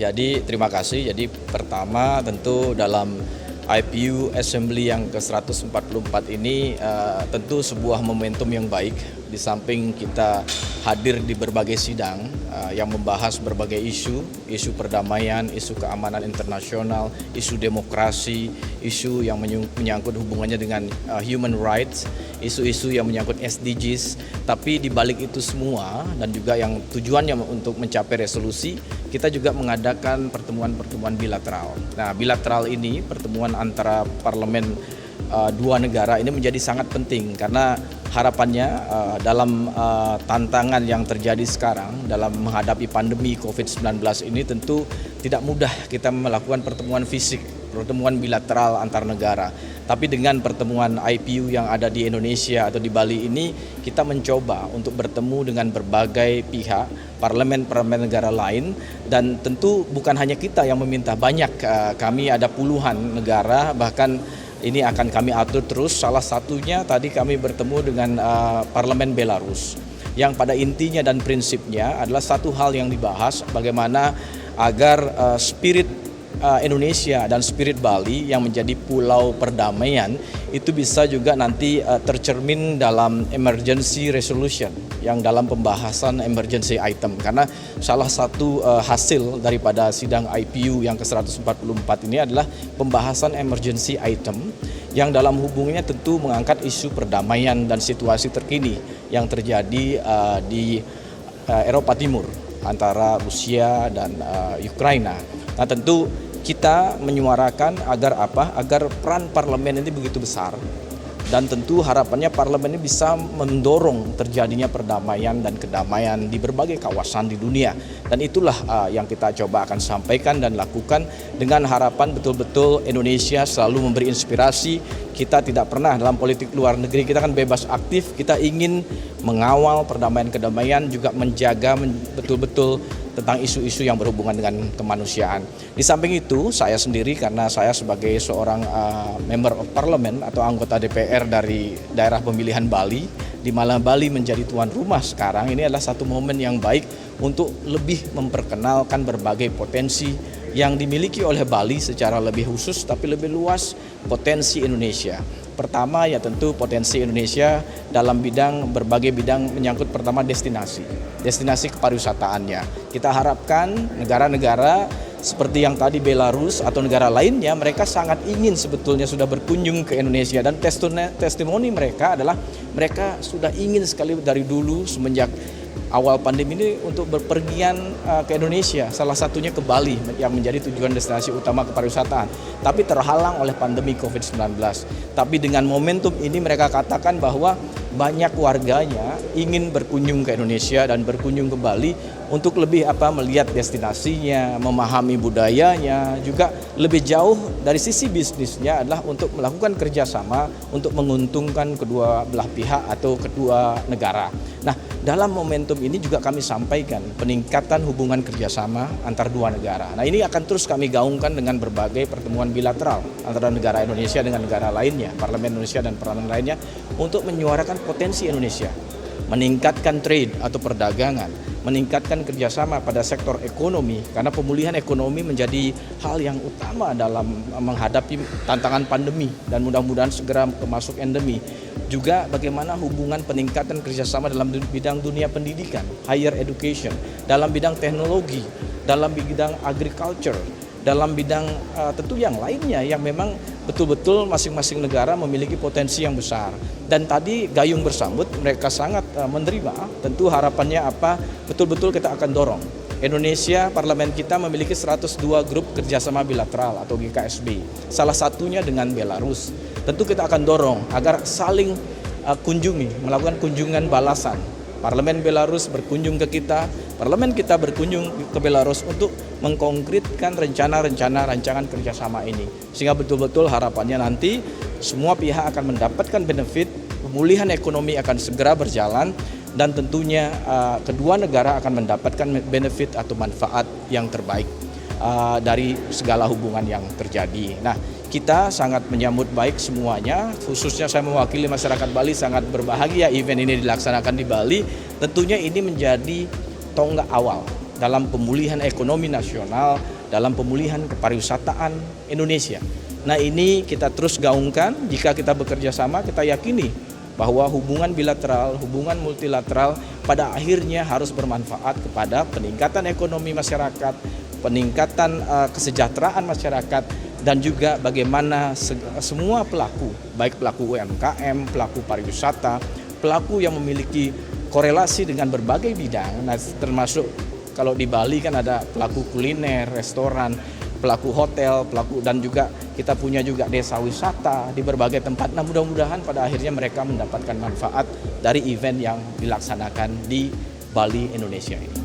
Jadi terima kasih. Jadi pertama tentu dalam IPU Assembly yang ke-144 ini tentu sebuah momentum yang baik di samping kita hadir di berbagai sidang yang membahas berbagai isu perdamaian, isu keamanan internasional, isu demokrasi, isu yang menyangkut hubungannya dengan human rights, isu-isu yang menyangkut SDGs. Tapi di balik itu semua dan juga yang tujuannya untuk mencapai resolusi, kita juga mengadakan pertemuan-pertemuan bilateral. Nah, bilateral ini pertemuan antara parlemen dua negara ini menjadi sangat penting karena harapannya dalam tantangan yang terjadi sekarang dalam menghadapi pandemi COVID-19 ini tentu tidak mudah kita melakukan pertemuan fisik, pertemuan bilateral antar negara. Tapi dengan pertemuan IPU yang ada di Indonesia atau di Bali ini, kita mencoba untuk bertemu dengan berbagai pihak, parlemen-parlemen negara lain, dan tentu bukan hanya kita yang meminta, banyak kami ada puluhan negara, bahkan ini akan kami atur terus. Salah satunya tadi kami bertemu dengan Parlemen Belarus yang pada intinya dan prinsipnya adalah satu hal yang dibahas, bagaimana agar spirit Indonesia dan spirit Bali yang menjadi pulau perdamaian itu bisa juga nanti tercermin dalam emergency resolution yang dalam pembahasan emergency item, karena salah satu hasil daripada sidang IPU yang ke-144 ini adalah pembahasan emergency item yang dalam hubungannya tentu mengangkat isu perdamaian dan situasi terkini yang terjadi di Eropa Timur antara Rusia dan Ukraina. Nah, tentu kita menyuarakan agar apa? Agar peran parlemen ini begitu besar dan tentu harapannya parlemen ini bisa mendorong terjadinya perdamaian dan kedamaian di berbagai kawasan di dunia. Dan itulah yang kita coba akan sampaikan dan lakukan dengan harapan betul-betul Indonesia selalu memberi inspirasi. Kita tidak pernah dalam politik luar negeri, kita kan bebas aktif, kita ingin mengawal perdamaian-kedamaian, juga menjaga betul-betul tentang isu-isu yang berhubungan dengan kemanusiaan. Di samping itu, saya sendiri karena saya sebagai seorang member of parliament atau anggota DPR dari daerah pemilihan Bali, di mana Bali menjadi tuan rumah sekarang, ini adalah satu momen yang baik untuk lebih memperkenalkan berbagai potensi yang dimiliki oleh Bali secara lebih khusus tapi lebih luas, potensi Indonesia. Pertama ya tentu potensi Indonesia dalam berbagai bidang menyangkut pertama destinasi kepariwisataannya. Kita harapkan negara-negara seperti yang tadi Belarus atau negara lainnya, mereka sangat ingin sebetulnya sudah berkunjung ke Indonesia, dan testimoni mereka adalah mereka sudah ingin sekali dari dulu semenjak awal pandemi ini untuk berpergian ke Indonesia, salah satunya ke Bali yang menjadi tujuan destinasi utama kepariwisataan, tapi terhalang oleh pandemi COVID-19. Tapi dengan momentum ini mereka katakan bahwa banyak warganya ingin berkunjung ke Indonesia dan berkunjung ke Bali untuk lebih melihat destinasinya, memahami budayanya, juga lebih jauh dari sisi bisnisnya adalah untuk melakukan kerjasama untuk menguntungkan kedua belah pihak atau kedua negara. Nah, dalam momentum ini juga kami sampaikan peningkatan hubungan kerjasama antar dua negara. Nah, ini akan terus kami gaungkan dengan berbagai pertemuan bilateral antara negara Indonesia dengan negara lainnya, parlemen Indonesia dan parlemen lainnya, untuk menyuarakan potensi Indonesia, meningkatkan trade atau perdagangan, meningkatkan kerjasama pada sektor ekonomi, karena pemulihan ekonomi menjadi hal yang utama dalam menghadapi tantangan pandemi dan mudah-mudahan segera masuk endemi. Juga bagaimana hubungan peningkatan kerjasama dalam bidang dunia pendidikan, higher education, dalam bidang teknologi, dalam bidang agriculture, dalam bidang tentu yang lainnya yang memang betul-betul masing-masing negara memiliki potensi yang besar. Dan tadi gayung bersambut, mereka sangat menerima. Tentu harapannya betul-betul kita akan dorong. Indonesia, parlemen kita memiliki 102 grup kerjasama bilateral atau GKSB. Salah satunya dengan Belarus. Tentu kita akan dorong agar saling kunjungi, melakukan kunjungan balasan. Parlemen Belarus berkunjung ke kita, parlemen kita berkunjung ke Belarus untuk mengkonkretkan rancangan kerjasama ini. Sehingga betul-betul harapannya nanti semua pihak akan mendapatkan benefit, pemulihan ekonomi akan segera berjalan, dan tentunya kedua negara akan mendapatkan benefit atau manfaat yang terbaik dari segala hubungan yang terjadi. Nah, kita sangat menyambut baik semuanya, khususnya saya mewakili masyarakat Bali sangat berbahagia event ini dilaksanakan di Bali. Tentunya ini menjadi tonggak awal dalam pemulihan ekonomi nasional, dalam pemulihan kepariwisataan Indonesia. Nah, ini kita terus gaungkan. Jika kita bekerja sama, kita yakini bahwa hubungan bilateral, hubungan multilateral pada akhirnya harus bermanfaat kepada peningkatan ekonomi masyarakat, peningkatan kesejahteraan masyarakat, dan juga bagaimana semua pelaku, baik pelaku UMKM, pelaku pariwisata, pelaku yang memiliki korelasi dengan berbagai bidang, nah, termasuk kalau di Bali kan ada pelaku kuliner, restoran, pelaku hotel, dan juga kita punya juga desa wisata di berbagai tempat. Nah, mudah-mudahan pada akhirnya mereka mendapatkan manfaat dari event yang dilaksanakan di Bali, Indonesia ini.